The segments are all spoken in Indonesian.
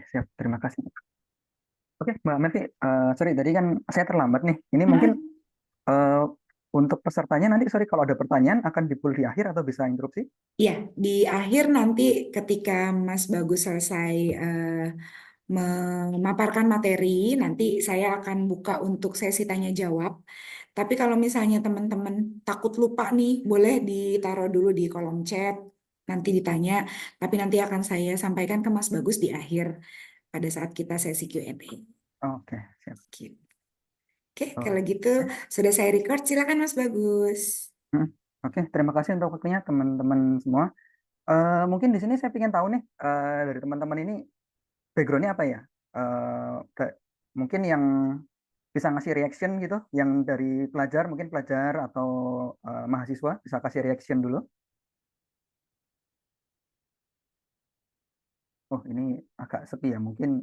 Siap, terima kasih. Oke, Mbak Melvi, sorry tadi kan saya terlambat nih. Ini mungkin Mm-mm. eh, untuk pesertanya nanti, sorry kalau ada pertanyaan akan di di akhir atau bisa interupsi? Ya, di akhir nanti ketika Mas Bagus selesai memaparkan materi, nanti saya akan buka untuk sesi tanya jawab. Tapi kalau misalnya teman-teman takut lupa nih, boleh ditaruh dulu di kolom chat, nanti ditanya. Tapi nanti akan saya sampaikan ke Mas Bagus di akhir pada saat kita sesi Q&A. Oke, siap. Gitu. Oke, kalau Oke. gitu sudah saya record, silakan Mas Bagus. Hmm, Oke, terima kasih untuk waktunya teman-teman semua. Mungkin di sini saya ingin tahu nih dari teman-teman ini backgroundnya apa ya? Mungkin yang bisa ngasih reaction gitu, yang dari pelajar, mungkin pelajar atau mahasiswa bisa kasih reaction dulu. Oh, ini agak sepi ya. Mungkin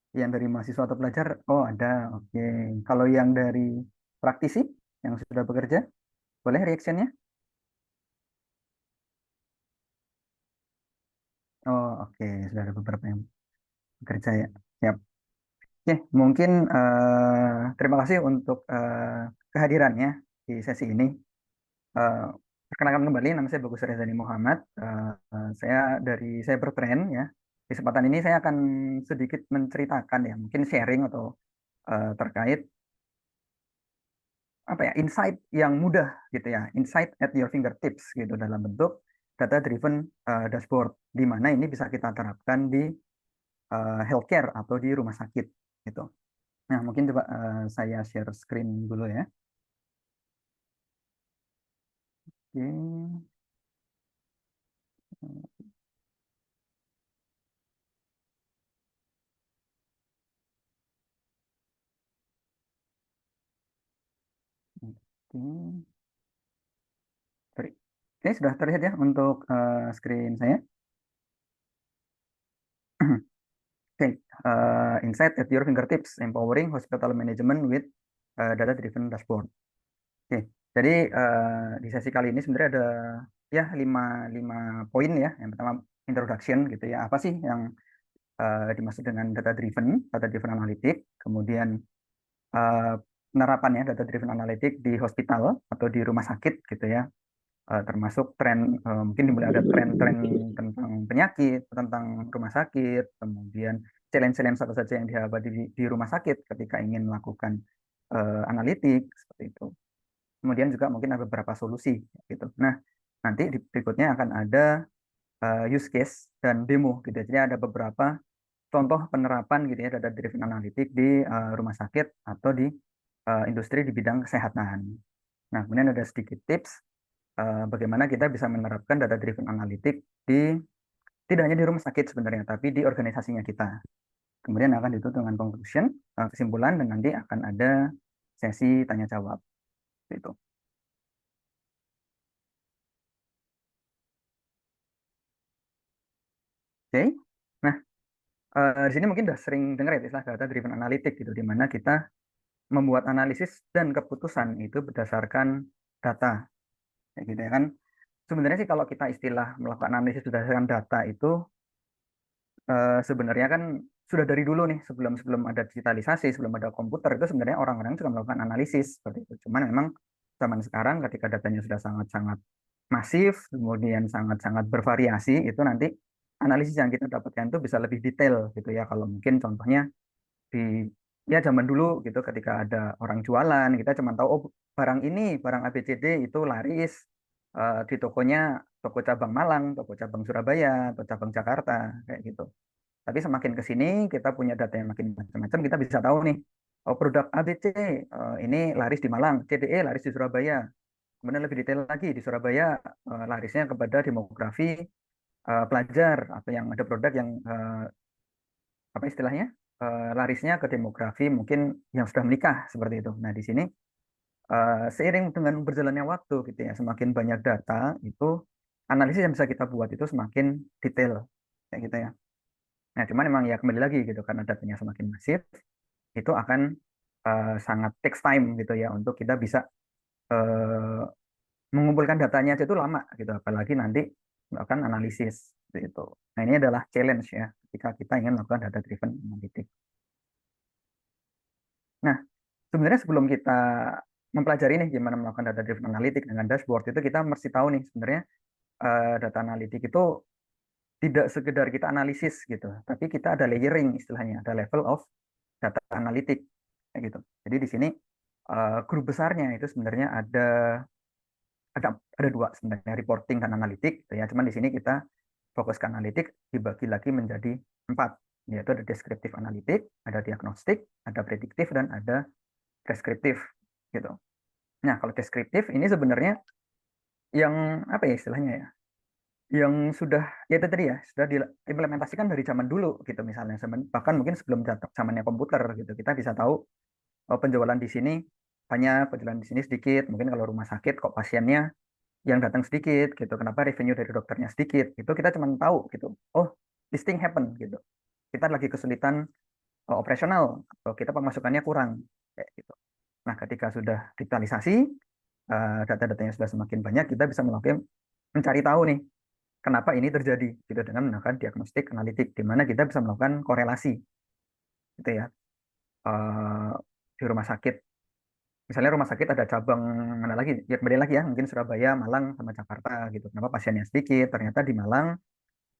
yang dari mahasiswa atau pelajar, oh ada, oke. Kalau yang dari praktisi, yang sudah bekerja, boleh reactionnya? Oh, oke, sudah ada beberapa yang bekerja ya. Siap. Oke, mungkin terima kasih untuk kehadirannya di sesi ini. Eh, Perkenalkan kembali, nama saya Bagus Rezani Muhammad. Saya dari Cybertrend ya. Di kesempatan ini saya akan sedikit menceritakan ya, mungkin sharing atau terkait apa ya, insight yang mudah gitu ya, insight at your fingertips gitu dalam bentuk data driven dashboard, di mana ini bisa kita terapkan di healthcare atau di rumah sakit gitu. Nah, mungkin coba saya share screen dulu ya. Oke. Oke. Sorry. Oke, sudah terlihat ya untuk screen saya. Oke, insight at your fingertips, empowering hospital management with data-driven dashboard. Oke, jadi di sesi kali ini sebenarnya ada ya lima poin ya. Yang pertama introduction gitu ya. Apa sih yang dimaksud dengan data-driven analytic. Kemudian eh, penerapan ya data-driven analytic di hospital atau di rumah sakit gitu ya. Termasuk tren, mungkin dimulai ada tren-tren tentang penyakit, tentang rumah sakit, kemudian challenge-challenge apa saja yang dihadapi di rumah sakit ketika ingin melakukan analitik seperti itu. Kemudian juga mungkin ada beberapa solusi gitu. Nah, nanti di berikutnya akan ada use case dan demo gitu. Jadi ada beberapa contoh penerapan gitu ya data driven analytic di rumah sakit atau di industri di bidang kesehatan. Nah, kemudian ada sedikit tips bagaimana kita bisa menerapkan data driven analytic di tidak hanya di rumah sakit sebenarnya, tapi di organisasinya kita. Kemudian akan ditutup dengan conclusion, kesimpulan, dan nanti akan ada sesi tanya jawab. Gitu. Oke. Nah, di sini mungkin udah sering dengar ya istilah data driven analytic gitu, di mana kita membuat analisis dan keputusan itu berdasarkan data. Kayak gitu ya kan. Sebenarnya sih kalau kita istilah melakukan analisis berdasarkan data itu sebenarnya kan sudah dari dulu nih, sebelum sebelum ada digitalisasi, sebelum ada komputer itu sebenarnya orang-orang juga melakukan analisis seperti itu. Cuman memang zaman sekarang ketika datanya sudah sangat-sangat masif, kemudian sangat-sangat bervariasi, itu nanti analisis yang kita dapatkan itu bisa lebih detail gitu ya. Kalau mungkin contohnya di ya zaman dulu gitu ketika ada orang jualan, kita cuma tahu oh barang ini, barang ABCD itu laris di tokonya, toko cabang Malang, toko cabang Surabaya, atau cabang Jakarta kayak gitu. Tapi semakin ke sini kita punya data yang makin macam-macam, kita bisa tahu nih, oh produk ABC ini laris di Malang, CDE laris di Surabaya. Kemudian lebih detail lagi di Surabaya larisnya kepada demografi pelajar atau yang ada produk yang apa istilahnya larisnya ke demografi mungkin yang sudah menikah seperti itu. Nah di sini seiring dengan berjalannya waktu gitu ya, semakin banyak data itu analisis yang bisa kita buat itu semakin detail kayak gitu ya. Nah, cuman memang ya kembali lagi gitu karena datanya semakin masif, itu akan sangat takes time gitu ya untuk kita bisa eh, mengumpulkan datanya aja itu lama gitu. Apalagi nanti melakukan analisis itu. Nah, ini adalah challenge ya ketika kita ingin melakukan data driven analytics. Nah, sebenarnya sebelum kita mempelajari nih gimana melakukan data driven analytics dengan dashboard itu kita mesti tahu nih sebenarnya data analitik itu tidak sekedar kita analisis gitu, tapi kita ada layering istilahnya, ada level of data analitik kayak gitu. Jadi di sini grup besarnya itu sebenarnya ada dua sebenarnya, reporting dan analitik gitu ya. Cuman di sini kita fokus ke analitik dibagi lagi menjadi 4, yaitu ada deskriptif analitik, ada diagnostik, ada prediktif dan ada preskriptif gitu. Nah, kalau deskriptif ini sebenarnya yang apa ya istilahnya ya? Yang sudah ya itu tadi ya, sudah diimplementasikan dari zaman dulu gitu misalnya, bahkan mungkin sebelum zamannya komputer gitu. Kita bisa tahu penjualan di sini banyak, penjualan di sini sedikit. Mungkin kalau rumah sakit kok pasiennya yang datang sedikit gitu. Kenapa revenue dari dokternya sedikit? Itu kita cuma tahu gitu. Oh, this thing happen gitu. Kita lagi kesulitan operasional atau kita pemasukannya kurang kayak gitu. Nah, ketika sudah digitalisasi, data-datanya sudah semakin banyak, kita bisa melakukan mencari tahu nih kenapa ini terjadi gitu dengan menggunakan diagnostik analitik di mana kita bisa melakukan korelasi gitu ya. Eh, di rumah sakit, misalnya rumah sakit ada cabang mana lagi ya, kembali lagi ya, mungkin Surabaya, Malang sama Jakarta gitu. Kenapa pasiennya sedikit? Ternyata di Malang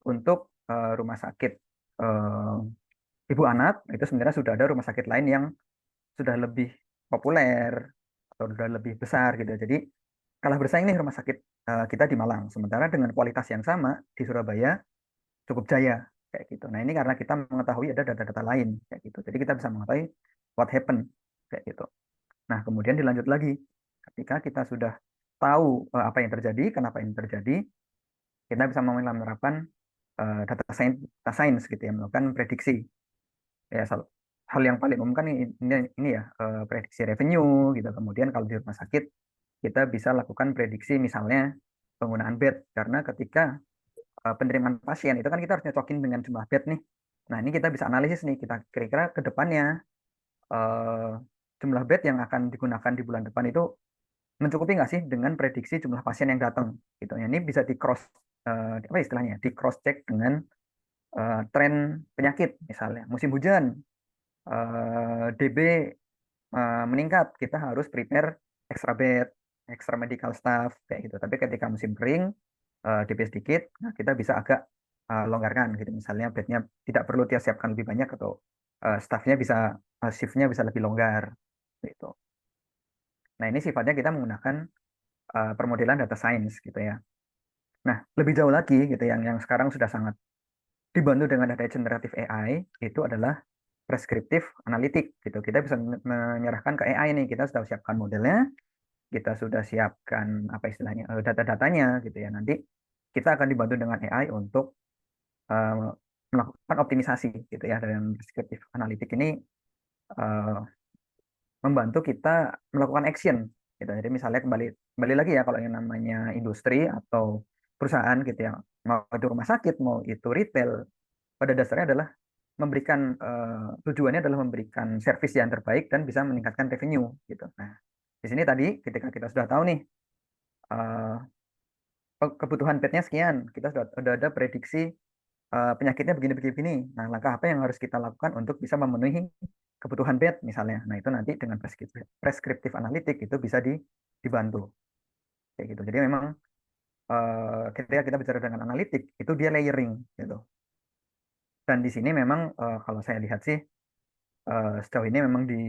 untuk rumah sakit eh, ibu anak itu sebenarnya sudah ada rumah sakit lain yang sudah lebih populer atau sudah lebih besar gitu. Jadi kalah bersaing nih rumah sakit kita di Malang. Sementara dengan kualitas yang sama di Surabaya cukup jaya kayak gitu. Nah, ini karena kita mengetahui ada data-data lain kayak gitu. Jadi kita bisa mengetahui what happened kayak gitu. Nah, kemudian dilanjut lagi ketika kita sudah tahu apa yang terjadi, kenapa ini terjadi, kita bisa mulai menerapkan data science gitu ya, melakukan prediksi. Ya, hal yang paling umum kan ini ya, prediksi revenue gitu. Kemudian kalau di rumah sakit kita bisa lakukan prediksi misalnya penggunaan bed, karena ketika penerimaan pasien itu kan kita harus nyocokin dengan jumlah bed nih. Nah, ini kita bisa analisis nih, kita kira-kira ke depannya eh, jumlah bed yang akan digunakan di bulan depan itu mencukupi nggak sih dengan prediksi jumlah pasien yang datang gitu ya. Ini bisa di cross apa istilahnya, di cross check dengan tren penyakit, misalnya musim hujan DB meningkat, kita harus prepare extra bed, extra medical staff kayak gitu. Tapi ketika musim kering DP sedikit, nah kita bisa agak longgarkan gitu. Misalnya bednya tidak perlu dia siapkan lebih banyak, atau staffnya bisa shiftnya bisa lebih longgar gitu. Nah, ini sifatnya kita menggunakan permodelan data science gitu ya. Nah, lebih jauh lagi gitu, yang sekarang sudah sangat dibantu dengan ada generative AI, itu adalah preskriptif analitik gitu. Kita bisa menyerahkan ke AI nih, kita sudah siapkan modelnya, kita sudah siapkan apa istilahnya data-datanya gitu ya. Nanti kita akan dibantu dengan AI untuk eh, melakukan optimisasi gitu ya. Dan prescriptive analytic ini eh, membantu kita melakukan action gitu. Jadi misalnya kembali kembali lagi ya, kalau yang namanya industri atau perusahaan gitu ya, mau itu rumah sakit mau itu retail, pada dasarnya adalah memberikan tujuannya adalah memberikan service yang terbaik dan bisa meningkatkan revenue gitu. Nah, di sini tadi ketika kita sudah tahu nih eh, kebutuhan bednya sekian, kita sudah ada prediksi penyakitnya begini-begini. Nah, langkah apa yang harus kita lakukan untuk bisa memenuhi kebutuhan bed misalnya. Nah, itu nanti dengan preskriptif analitik itu bisa dibantu kayak gitu. Jadi memang ketika kita bicara dengan analitik itu dia layering gitu. Dan di sini memang kalau saya lihat sih sejauh ini memang di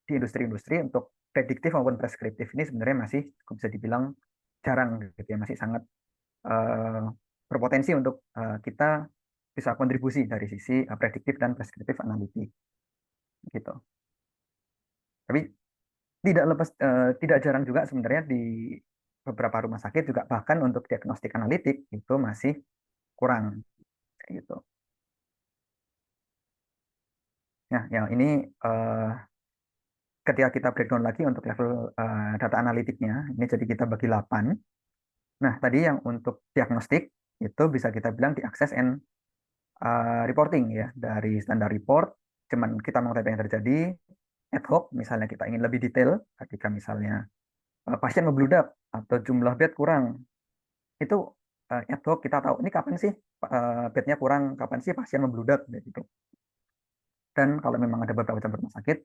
industri-industri untuk prediktif maupun preskriptif ini sebenarnya masih cukup bisa dibilang jarang gitu ya, masih sangat eh, berpotensi untuk kita bisa kontribusi dari sisi prediktif dan preskriptif analitik gitu. Tapi tidak jarang juga sebenarnya di beberapa rumah sakit juga, bahkan untuk diagnostik analitik itu masih kurang kayak gitu. Nah, yang ini eh, ketika kita breakdown lagi untuk level data analitiknya, ini jadi kita bagi 8. Nah, tadi yang untuk diagnostik itu bisa kita bilang di access and reporting ya, dari standar report, cuman kita mengetahui apa yang terjadi. Ad hoc, misalnya kita ingin lebih detail, ketika misalnya pasien membludak atau jumlah bed kurang, itu ad hoc kita tahu ini kapan sih bednya kurang, kapan sih pasien membludak gitu. Dan kalau memang ada beberapa cabang rumah sakit,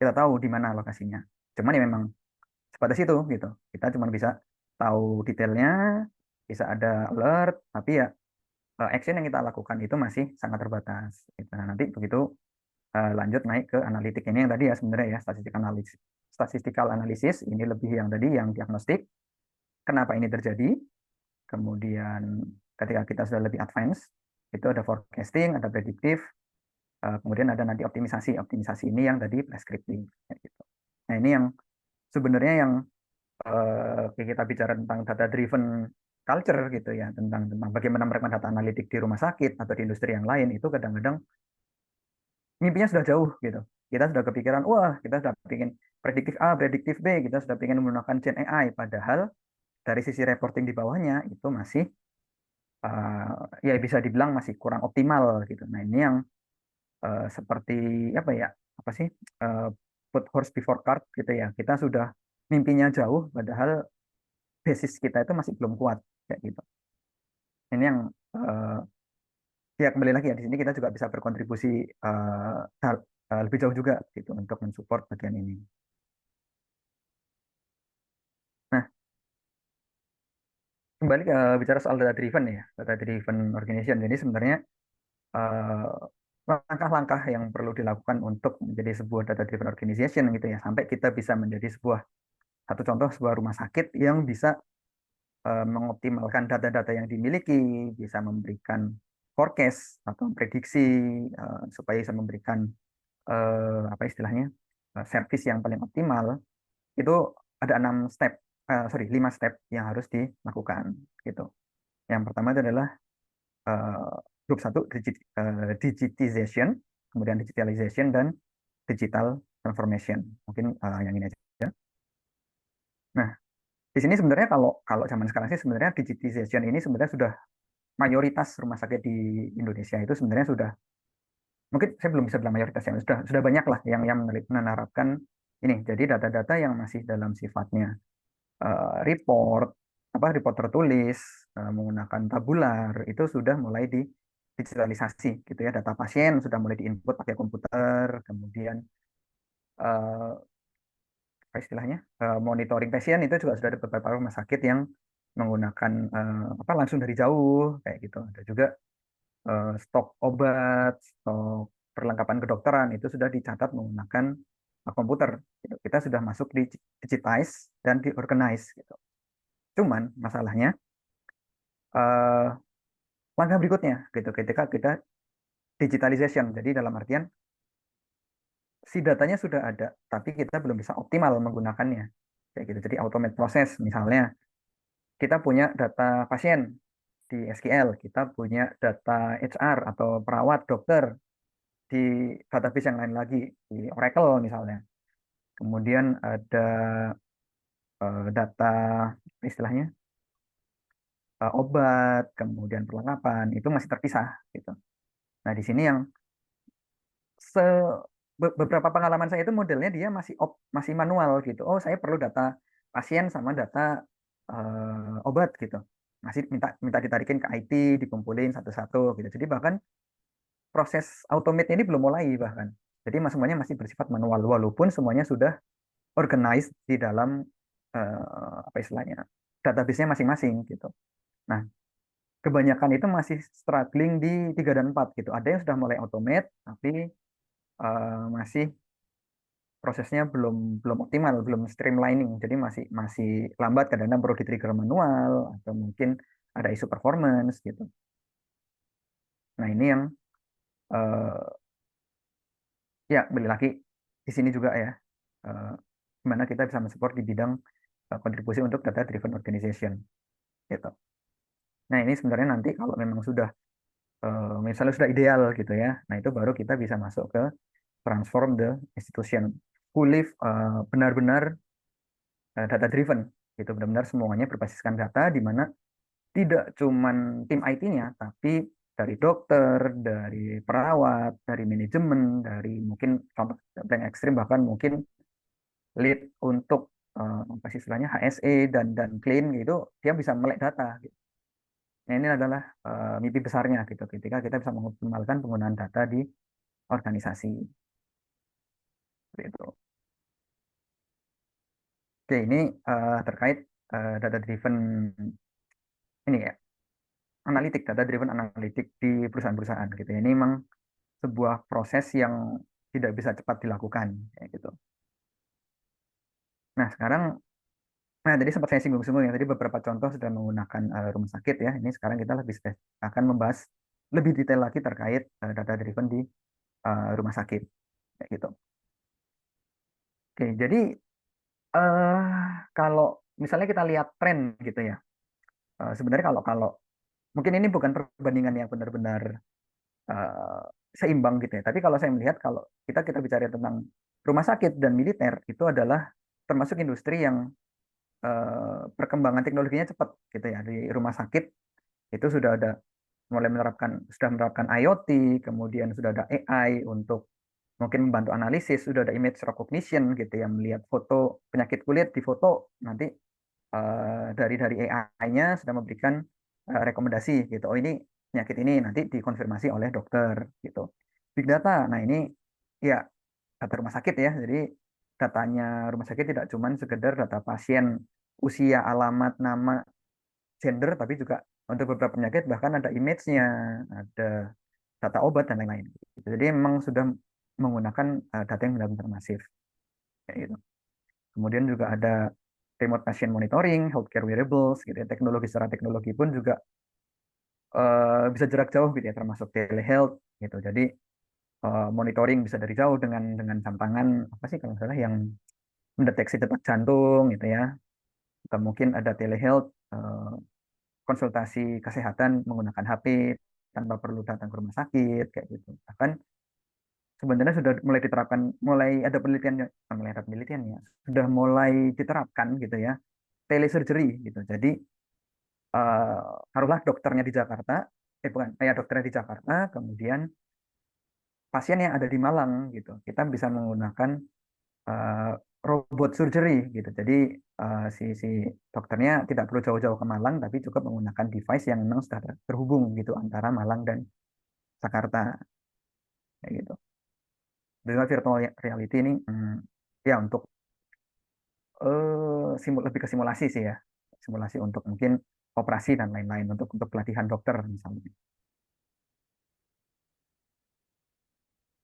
kita tahu di mana lokasinya. Cuman ya memang sebatas itu gitu. Kita cuma bisa tahu detailnya, bisa ada alert, tapi ya action yang kita lakukan itu masih sangat terbatas. Gitu. Nah, nanti begitu lanjut naik ke analitik ini yang tadi ya sebenarnya ya statistical analysis ini lebih yang tadi yang diagnostik kenapa ini terjadi. Kemudian ketika kita sudah lebih advance itu ada forecasting, ada prediktif, kemudian ada nanti optimisasi. Optimisasi ini yang tadi prescriptive kayak gitu. Nah, ini yang sebenarnya yang kita bicara tentang data driven culture gitu ya, tentang bagaimana mereka data analitik di rumah sakit atau di industri yang lain itu kadang-kadang mimpinya sudah jauh gitu. Kita sudah kepikiran, wah kita sudah bikin prediktif A, prediktif B, kita sudah ingin menggunakan Gen AI, padahal dari sisi reporting di bawahnya itu masih ya bisa dibilang masih kurang optimal gitu. Nah ini yang seperti apa ya, apa sih put horse before cart gitu ya. Kita sudah mimpinya jauh, padahal basis kita itu masih belum kuat kayak gitu. Ini yang ya kembali lagi ya di sini kita juga bisa berkontribusi lebih jauh juga gitu untuk mensupport bagian ini. Nah, kembali ke bicara soal data driven ya, data driven organization. Jadi sebenarnya eh, langkah-langkah yang perlu dilakukan untuk menjadi sebuah data driven organization gitu ya, sampai kita bisa menjadi sebuah satu contoh sebuah rumah sakit yang bisa mengoptimalkan data-data yang dimiliki, bisa memberikan forecast atau prediksi supaya bisa memberikan apa istilahnya service yang paling optimal. Itu ada 6 step, sorry 5 step yang harus dilakukan gitu. Yang pertama itu adalah eh, grup satu digitization, kemudian digitalization dan digital transformation. Mungkin yang ini aja. Nah, di sini sebenarnya kalau kalau zaman sekarang sih sebenarnya digitization ini sebenarnya sudah mayoritas rumah sakit di Indonesia itu sebenarnya sudah, mungkin saya belum bisa bilang mayoritas ya, sudah banyak lah yang menerapkan ini. Jadi data-data yang masih dalam sifatnya report, apa report tertulis menggunakan tabular itu sudah mulai di digitalisasi gitu ya. Data pasien sudah mulai diinput pakai komputer, kemudian eh, apa istilahnya monitoring pasien itu juga sudah ada beberapa rumah sakit yang menggunakan apa langsung dari jauh kayak gitu. Ada juga stok obat, stok perlengkapan kedokteran itu sudah dicatat menggunakan komputer. Gitu. Kita sudah masuk di digitize dan diorganize. Gitu. Cuman masalahnya eh, langkah berikutnya gitu ketika kita digitalization. Jadi dalam artian si datanya sudah ada, tapi kita belum bisa optimal menggunakannya. Kayak gitu. Jadi automate proses misalnya kita punya data pasien di SQL, kita punya data HR atau perawat dokter di database yang lain lagi di Oracle misalnya. Kemudian ada data istilahnya obat, kemudian perlengkapan itu masih terpisah gitu. Nah, di sini yang se beberapa pengalaman saya itu modelnya dia masih manual gitu. Oh, saya perlu data pasien sama data obat gitu. Masih minta minta ditarikin ke IT, dikumpulin satu-satu gitu. Jadi bahkan proses automate ini belum mulai bahkan. Jadi semuanya masih bersifat manual walaupun semuanya sudah organized di dalam apa istilahnya database-nya masing-masing gitu. Nah, kebanyakan itu masih struggling di 3 dan 4 gitu. Ada yang sudah mulai automate tapi masih prosesnya belum belum optimal, belum streamlining. Jadi masih masih lambat, kadang-kadang perlu di-trigger manual atau mungkin ada isu performance gitu. Nah, ini yang eh, ya kembali lagi di sini juga ya gimana kita bisa mensupport di bidang kontribusi untuk data driven organization gitu. Nah, ini sebenarnya nanti kalau memang sudah misalnya sudah ideal gitu ya. Nah, itu baru kita bisa masuk ke transform the institution fully benar-benar data driven gitu. Benar-benar semuanya berbasiskan data di mana tidak cuman tim IT-nya tapi dari dokter, dari perawat, dari manajemen, dari mungkin contoh yang ekstrim bahkan mungkin lead untuk apa sih istilahnya HSE dan clean gitu, dia bisa melek data gitu. Nah, ini adalah mimpi besarnya gitu ketika kita bisa mengoptimalkan penggunaan data di organisasi. Seperti itu. Oke, ini terkait data driven ini ya, analitik, data driven analitik di perusahaan-perusahaan gitu ya. Ini memang sebuah proses yang tidak bisa cepat dilakukan kayak gitu. Nah, sekarang tadi sempat saya singgung-singgung ya, tadi beberapa contoh sudah menggunakan rumah sakit ya. Ini sekarang kita akan membahas lebih detail lagi terkait data driven di rumah sakit kayak gitu. Oke, jadi kalau misalnya kita lihat tren gitu ya, sebenarnya kalau kalau mungkin ini bukan perbandingan yang benar-benar eh, seimbang gitu ya. Tapi kalau saya melihat kalau kita bicara tentang rumah sakit dan militer itu adalah termasuk industri yang perkembangan teknologinya cepat gitu ya. Di rumah sakit itu sudah menerapkan IoT, kemudian sudah ada AI untuk mungkin membantu analisis, sudah ada image recognition gitu ya, melihat foto penyakit kulit di foto nanti dari AI-nya sudah memberikan rekomendasi gitu. Oh ini penyakit ini nanti dikonfirmasi oleh dokter gitu. Big data. Nah ini ya data rumah sakit ya. Jadi datanya rumah sakit tidak cuma sekedar data pasien, usia, alamat, nama, gender, tapi juga untuk beberapa penyakit bahkan ada image-nya, ada data obat dan lain-lain. Jadi memang sudah menggunakan data yang benar-benar masif. Kayak gitu. Kemudian juga ada remote patient monitoring, healthcare wearables, gitu ya. Teknologi secara teknologi pun juga bisa jarak jauh gitu ya, termasuk telehealth gitu. Jadi monitoring bisa dari jauh dengan jam tangan apa sih kalau nggak salah yang mendeteksi detak jantung gitu ya. Atau mungkin ada telehealth konsultasi kesehatan menggunakan HP tanpa perlu datang ke rumah sakit kayak gitu. Bahkan sebenarnya sudah mulai diterapkan, mulai ada penelitiannya, mulai ada penelitiannya, sudah mulai diterapkan gitu ya, telesurgery gitu. Jadi eh taruhlah dokternya di Jakarta, bukan, ya dokternya di Jakarta, kemudian pasien yang ada di Malang gitu, kita bisa menggunakan eh, robot surgery gitu. Jadi si dokternya tidak perlu jauh-jauh ke Malang, tapi cukup menggunakan device yang memang sudah terhubung gitu antara Malang dan Jakarta kayak gitu. Dengan virtual reality ini ya untuk lebih ke simulasi sih ya, simulasi untuk mungkin operasi dan lain-lain untuk pelatihan dokter misalnya.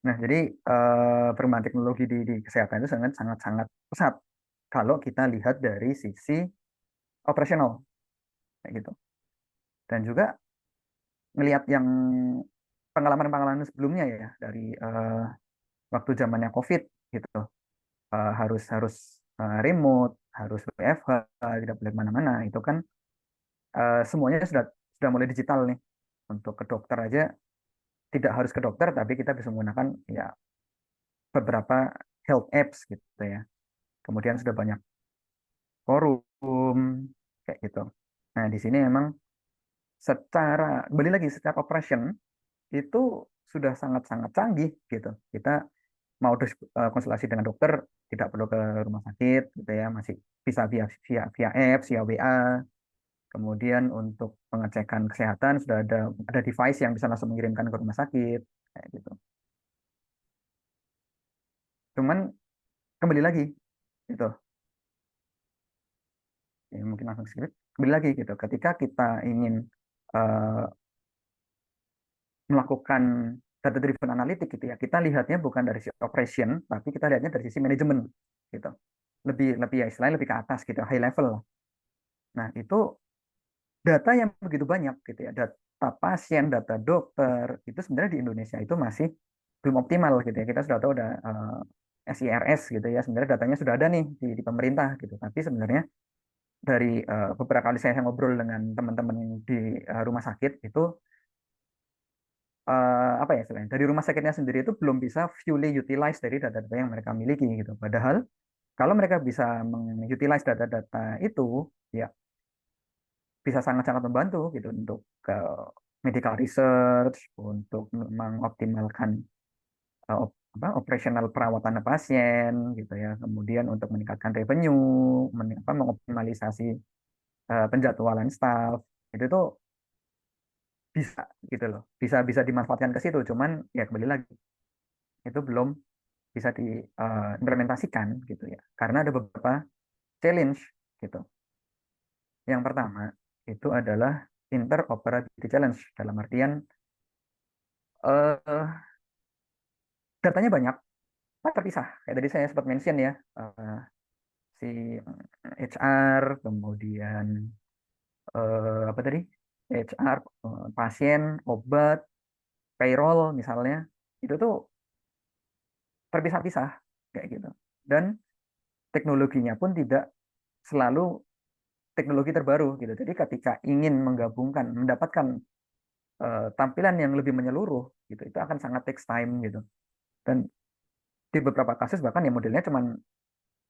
Nah, jadi perkembangan teknologi di kesehatan itu sangat sangat sangat pesat kalau kita lihat dari sisi operasional kayak gitu. Dan juga melihat yang pengalaman-pengalaman sebelumnya ya dari waktu zamannya COVID gitu. Harus harus remote, harus WFH, tidak boleh kemana-mana. Itu kan semuanya sudah mulai digital nih. Untuk ke dokter aja tidak harus ke dokter, tapi kita bisa menggunakan ya beberapa health apps gitu ya. Kemudian sudah banyak forum kayak gitu. Nah, di sini memang kembali lagi secara operation itu sudah sangat-sangat canggih gitu. Kita mau konsultasi dengan dokter tidak perlu ke rumah sakit gitu ya, masih bisa via apps, via WA. Kemudian untuk pengecekan kesehatan sudah ada device yang bisa langsung mengirimkan ke rumah sakit kayak gitu. Cuman kembali lagi gitu. Ya, mungkin langsung skip. Kembali lagi gitu. Ketika kita ingin eh, melakukan data driven analytic gitu ya, kita lihatnya bukan dari sisi operation, tapi kita lihatnya dari sisi manajemen gitu. Lebih lebih ya istilahnya lebih ke atas gitu, high level lah. Nah, itu data yang begitu banyak gitu ya, data pasien, data dokter, itu sebenarnya di Indonesia itu masih belum optimal gitu ya. Kita sudah tahu ada SIRS gitu ya, sebenarnya datanya sudah ada nih di pemerintah gitu. Tapi sebenarnya dari beberapa kali saya ngobrol dengan teman-teman di rumah sakit itu apa ya istilahnya dari rumah sakitnya sendiri itu belum bisa fully utilize dari data-data yang mereka miliki gitu. Padahal kalau mereka bisa mengutilize data-data itu ya bisa sangat-sangat membantu gitu untuk ke medical research, untuk mengoptimalkan operasional perawatan pasien gitu ya. Kemudian untuk meningkatkan revenue, mengoptimalisasi penjadwalan staff. Itu tuh bisa gitu loh, bisa bisa dimanfaatkan ke situ, cuman ya kembali lagi itu belum bisa diimplementasikan gitu ya, karena ada beberapa challenge gitu. Yang pertama itu adalah interoperability challenge, dalam artian eh, datanya banyak tapi terpisah. Kayak tadi saya sempat mention ya, si HR, kemudian apa tadi, HR, pasien, obat, payroll misalnya, itu tuh terpisah-pisah kayak gitu. Dan teknologinya pun tidak selalu teknologi terbaru gitu. Jadi ketika ingin menggabungkan, mendapatkan tampilan yang lebih menyeluruh gitu, itu akan sangat takes time gitu. Dan di beberapa kasus bahkan ya modelnya cuman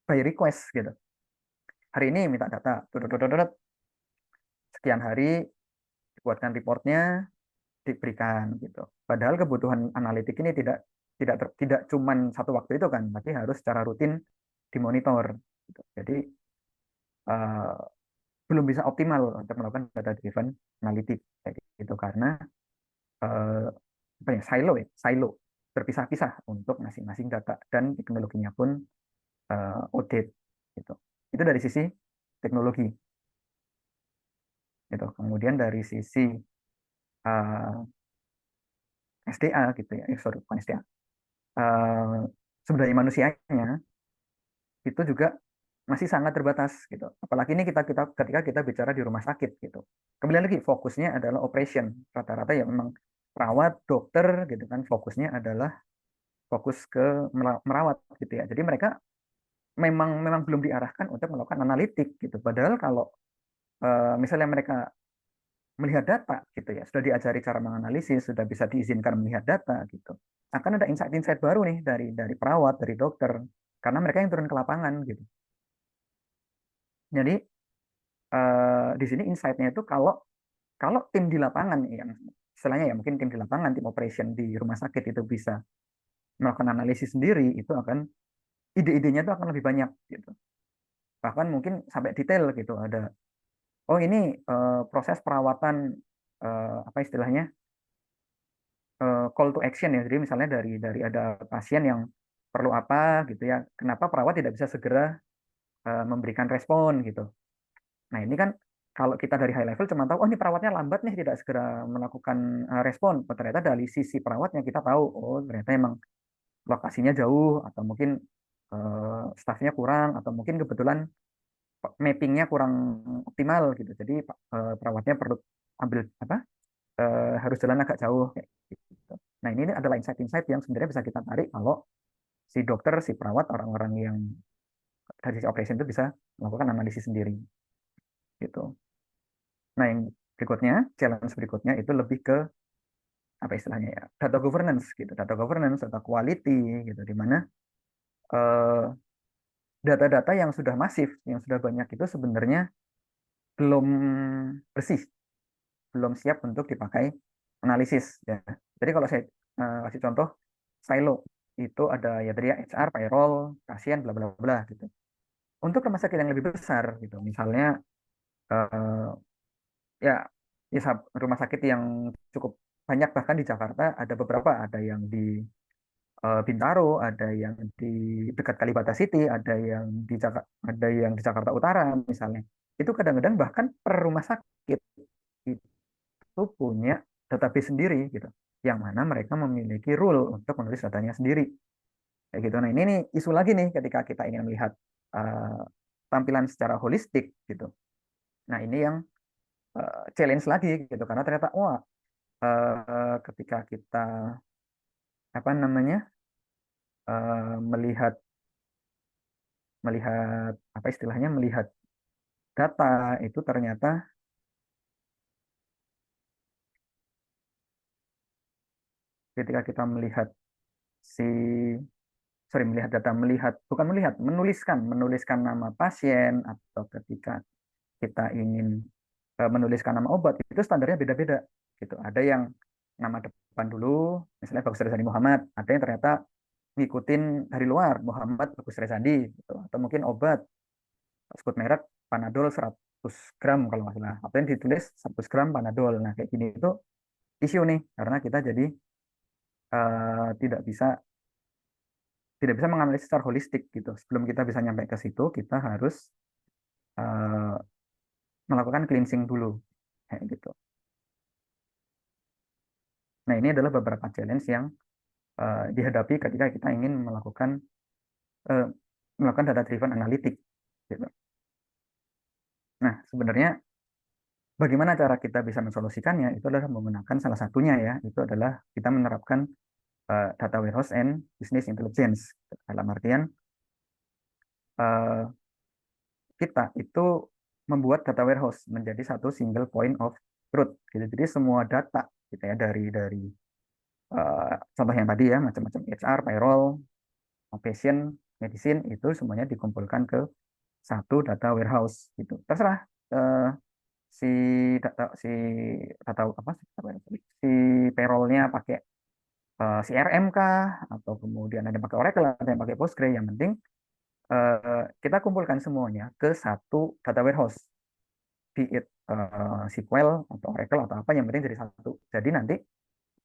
by request gitu. Hari ini minta data, sekian hari buatkan reportnya, diberikan gitu. Padahal kebutuhan analitik ini tidak cuman satu waktu itu kan, tapi harus secara rutin dimonitor. Gitu. Jadi eh, belum bisa optimal untuk melakukan data driven analitik kayak gitu, karena eh, apa ya, silo berpisah-pisah untuk masing-masing data, dan teknologinya pun outdated gitu. Itu dari sisi teknologi gitu. Kemudian dari sisi eh, SDA gitu ya, sorry bukan SDA, sumber daya manusianya itu juga masih sangat terbatas gitu. Apalagi ini kita ketika kita bicara di rumah sakit gitu. Kembali lagi fokusnya adalah operation. Rata-rata ya memang perawat, dokter gitu kan, fokusnya adalah fokus ke merawat gitu ya. Jadi mereka memang memang belum diarahkan untuk melakukan analitik gitu. Padahal kalau misalnya mereka melihat data gitu ya, sudah diajari cara menganalisis, sudah bisa diizinkan melihat data gitu. Akan ada insight-insight baru nih dari perawat, dari dokter, karena mereka yang turun ke lapangan gitu. Jadi di sini insight-nya itu kalau kalau tim di lapangan yang istilahnya ya mungkin tim di lapangan, tim operation di rumah sakit itu bisa melakukan analisis sendiri, itu akan ide-idenya itu akan lebih banyak gitu. Bahkan mungkin sampai detail gitu, ada oh ini proses perawatan, apa istilahnya, call to action ya. Jadi misalnya dari ada pasien yang perlu apa gitu ya, kenapa perawat tidak bisa segera memberikan respon gitu. Nah, ini kan kalau kita dari high level cuma tahu, oh ini perawatnya lambat nih, tidak segera melakukan respon. Oh, ternyata dari sisi perawatnya kita tahu, oh ternyata emang lokasinya jauh, atau mungkin stafnya kurang, atau mungkin kebetulan mappingnya kurang optimal gitu. Jadi perawatnya perlu ambil apa, harus jalan agak jauh kayak gitu. Nah, ini adalah insight-insight yang sebenarnya bisa kita tarik kalau si dokter, si perawat, orang-orang yang dari sisi operation itu bisa melakukan analisis sendiri gitu. Nah, yang berikutnya, challenge berikutnya itu lebih ke apa istilahnya ya, data governance gitu, data governance, data quality gitu, di mana eh, data-data yang sudah masif, yang sudah banyak itu sebenarnya belum bersih, belum siap untuk dipakai analisis ya. Jadi kalau saya kasih contoh silo, itu ada ya tadi ya HR, payroll, pasien, bla bla bla gitu. Untuk rumah sakit yang lebih besar gitu, misalnya eh, ya, ya rumah sakit yang cukup banyak, bahkan di Jakarta ada beberapa, ada yang di Bintaro, ada yang di dekat Kalibata City, ada yang di Jakarta Utara misalnya. Itu kadang-kadang bahkan per rumah sakit itu punya database sendiri gitu, yang mana mereka memiliki rule untuk menulis datanya sendiri. Kayak gitu. Nah, ini nih isu lagi nih ketika kita ingin melihat uh, tampilan secara holistik gitu. Nah, ini yang challenge lagi gitu, karena ternyata wah, ketika kita apa namanya, melihat melihat apa istilahnya, melihat data itu ternyata ketika kita melihat si sorry melihat data, melihat bukan melihat, menuliskan nama pasien, atau ketika kita ingin menuliskan nama obat, itu standarnya beda-beda gitu. Ada yang nama depan dulu, misalnya Bagus Rezandi Muhammad, ada yang ternyata ngikutin dari luar, Muhammad Bagus Rezandi gitu. Atau mungkin obat sebut merek Panadol 100 gram kalau nggak salah, apa yang ditulis 100 gram Panadol. Nah, kayak gini itu isu nih karena kita jadi tidak bisa menganalisis secara holistik gitu. Sebelum kita bisa nyampe ke situ, kita harus eh, melakukan cleansing dulu kayak gitu. Nah, ini adalah beberapa challenge yang dihadapi ketika kita ingin eh, melakukan data driven analytic gitu. Nah, sebenarnya bagaimana cara kita bisa mensolusikannya itu adalah menggunakan salah satunya ya, itu adalah kita menerapkan data warehouse and business intelligence. Dalam artian eh, kita itu membuat data warehouse menjadi satu single point of truth gitu. Jadi semua data gitu ya dari contoh yang tadi ya macam-macam HR, payroll, passion, medicine itu semuanya dikumpulkan ke satu data warehouse gitu. Terserah eh, si data apa si payrollnya pakai CRM kah atau kemudian ada yang pakai Oracle ada yang pakai Postgre, yang penting kita kumpulkan semuanya ke satu data warehouse, be it SQL atau Oracle atau apa, yang penting dari satu. Jadi nanti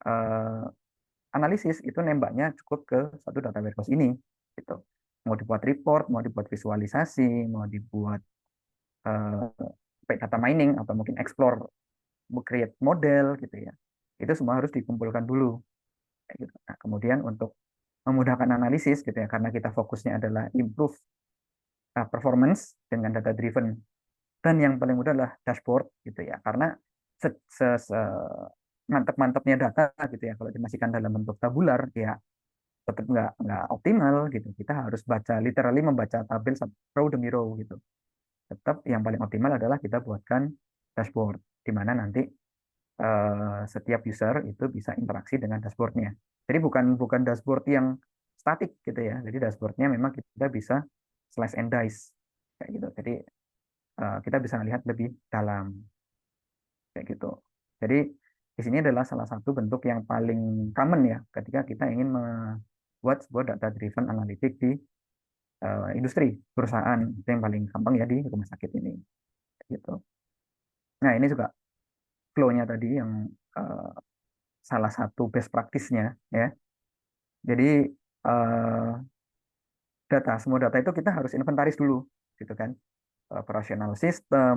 eh, analisis itu nembaknya cukup ke satu data warehouse ini gitu. Mau dibuat report, mau dibuat visualisasi, mau dibuat data mining atau mungkin explore, create model gitu ya. Itu semua harus dikumpulkan dulu kayak gitu. Nah, kemudian untuk memudahkan analisis gitu ya, karena kita fokusnya adalah improve performance dengan data driven, dan yang paling mudah adalah dashboard gitu ya, karena mantep-mantepnya data gitu ya kalau dimasukkan dalam bentuk tabular ya tetap nggak optimal gitu. Kita harus baca, literally membaca tabel row demi row gitu. Tetap yang paling optimal adalah kita buatkan dashboard di mana nanti setiap user itu bisa interaksi dengan dashboardnya. Jadi bukan bukan dashboard yang statik gitu ya. Jadi dashboardnya memang kita bisa slice and dice kayak gitu. Jadi kita bisa melihat lebih dalam kayak gitu. Jadi di sini adalah salah satu bentuk yang paling common ya ketika kita ingin membuat sebuah data driven analytic di industri perusahaan. Itu yang paling gampang ya di rumah sakit ini gitu. Nah, ini juga flow-nya tadi yang eh, salah satu best practice-nya ya. Jadi eh, semua data itu kita harus inventaris dulu gitu kan. Operational system,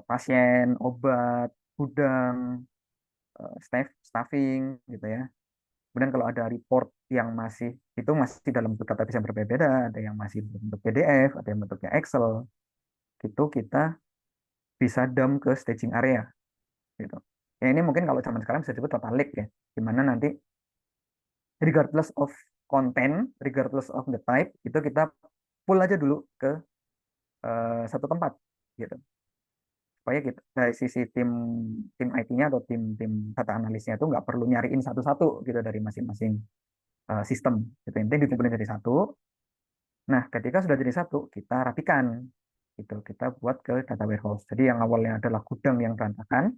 pasien, obat, gudang, staffing gitu ya. Kemudian kalau ada report yang masih dalam bentuk database yang berbeda, ada yang masih bentuk PDF, ada yang bentuknya Excel, itu kita bisa dump ke staging area gitu. Ya ini mungkin kalau zaman sekarang bisa disebut data lake ya, di mana nanti regardless of content, regardless of the type, itu kita pull aja dulu ke satu tempat gitu. Supaya kita dari sisi tim tim IT-nya atau tim tim data analisnya itu nggak perlu nyariin satu-satu gitu dari masing-masing sistem. Gitu. Intinya dikumpulin jadi satu. Nah, ketika sudah jadi satu, kita rapikan gitu. Kita buat ke data warehouse. Jadi yang awalnya adalah gudang yang berantakan,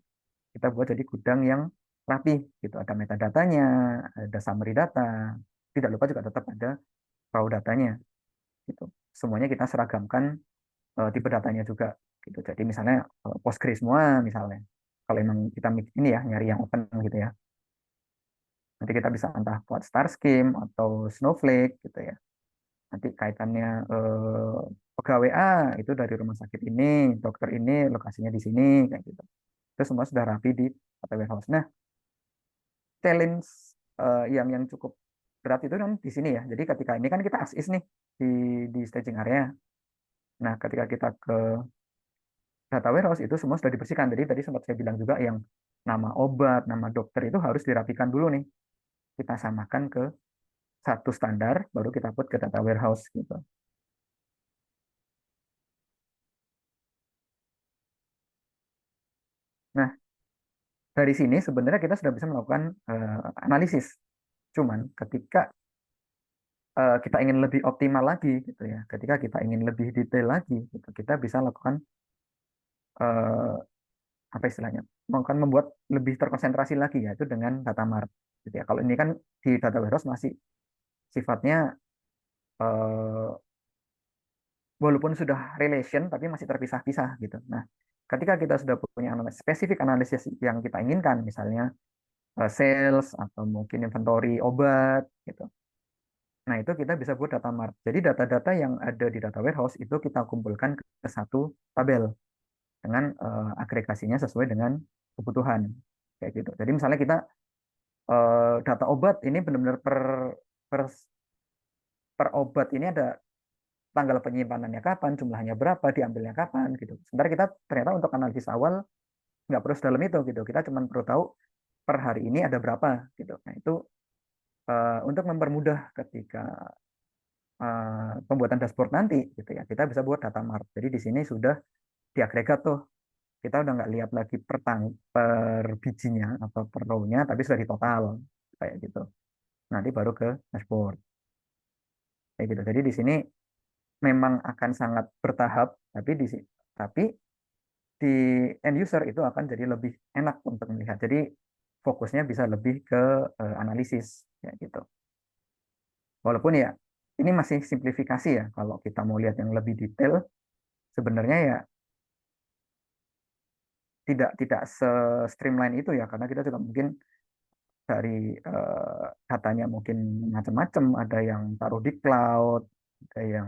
kita buat jadi gudang yang rapi gitu. Ada metadatanya, ada summary data. Tidak lupa juga tetap ada raw datanya gitu. Semuanya kita seragamkan tipe datanya juga gitu. Jadi misalnya Postgre semua misalnya. Kalau emang kita ini ya nyari yang open gitu ya. Nanti kita bisa entah buat star scheme atau Snowflake gitu ya. Nanti kaitannya pegawai A itu dari rumah sakit ini, dokter ini lokasinya di sini kayak gitu. Itu semua sudah rapi di data warehouse. Nah, challenge yang cukup berat itu kan di sini ya. Jadi ketika ini kan kita as is nih di staging area. Nah, ketika kita ke data warehouse itu semua sudah dibersihkan. Jadi tadi sempat saya bilang juga yang nama obat, nama dokter itu harus dirapikan dulu nih. Kita samakan ke satu standar, baru kita put ke data warehouse gitu. Nah, dari sini sebenarnya kita sudah bisa melakukan analisis. Cuman ketika kita ingin lebih optimal lagi gitu ya, ketika kita ingin lebih detail lagi, gitu, kita bisa lakukan eh, apa istilahnya, membuat lebih terkonsentrasi lagi yaitu dengan data mart. Gitu ya. Kalau ini kan di data warehouse masih sifatnya eh, walaupun sudah relation tapi masih terpisah-pisah gitu. Nah, ketika kita sudah punya spesifik analisis yang kita inginkan, misalnya sales atau mungkin inventory obat gitu. Nah, itu kita bisa buat data mart. Jadi data-data yang ada di data warehouse itu kita kumpulkan ke satu tabel dengan agregasinya sesuai dengan kebutuhan. Kayak gitu. Jadi misalnya kita data obat ini benar-benar per, per obat ini ada tanggal penyimpanannya kapan, jumlahnya berapa, diambilnya kapan gitu. Sementara kita ternyata untuk analisis awal nggak perlu sedalam itu gitu. Kita cuma perlu tahu per hari ini ada berapa gitu. Nah, itu untuk mempermudah ketika pembuatan dashboard nanti gitu ya, kita bisa buat data mart. Jadi di sini sudah diagregat tuh, kita udah nggak lihat lagi per bijinya atau per row-nya, tapi sudah di total kayak gitu. Nanti baru ke dashboard kayak gitu. Jadi di sini memang akan sangat bertahap, tapi di end user itu akan jadi lebih enak untuk melihat. Jadi fokusnya bisa lebih ke analisis ya gitu. Walaupun ya ini masih simplifikasi ya. Kalau kita mau lihat yang lebih detail, sebenarnya ya tidak se-streamline itu ya, karena kita juga mungkin dari datanya mungkin macam-macam. Ada yang taruh di cloud, ada yang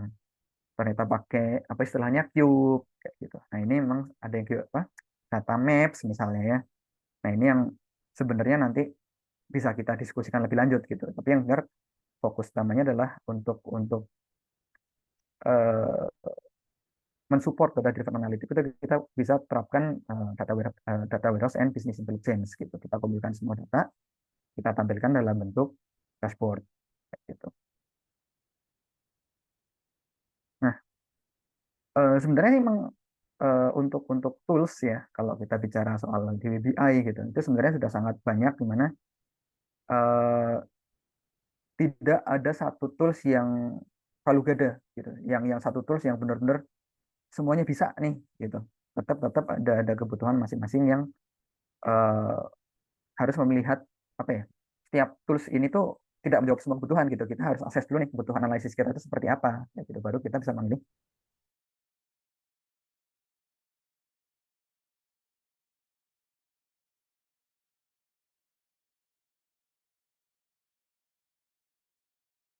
ternyata pakai apa istilahnya cube kayak gitu. Nah, ini memang ada yang apa data maps misalnya ya. Nah, ini yang sebenarnya nanti bisa kita diskusikan lebih lanjut gitu. Tapi yang benar fokus utamanya adalah untuk eh, mensupport data driven analytics itu kita bisa terapkan data warehouse and business intelligence gitu. Kita kumpulkan semua data, kita tampilkan dalam bentuk dashboard gitu. Nah, sebenarnya memang untuk tools ya, kalau kita bicara soal DWBI gitu, itu sebenarnya sudah sangat banyak di mana eh, tidak ada satu tools yang palu gada gitu, yang satu tools yang benar-benar semuanya bisa nih gitu. Tetap ada kebutuhan masing-masing yang eh, harus melihat apa ya, setiap tools ini tuh tidak menjawab semua kebutuhan gitu. Kita harus akses dulu nih kebutuhan analisis kita itu seperti apa, ya gitu. Baru kita bisa memilih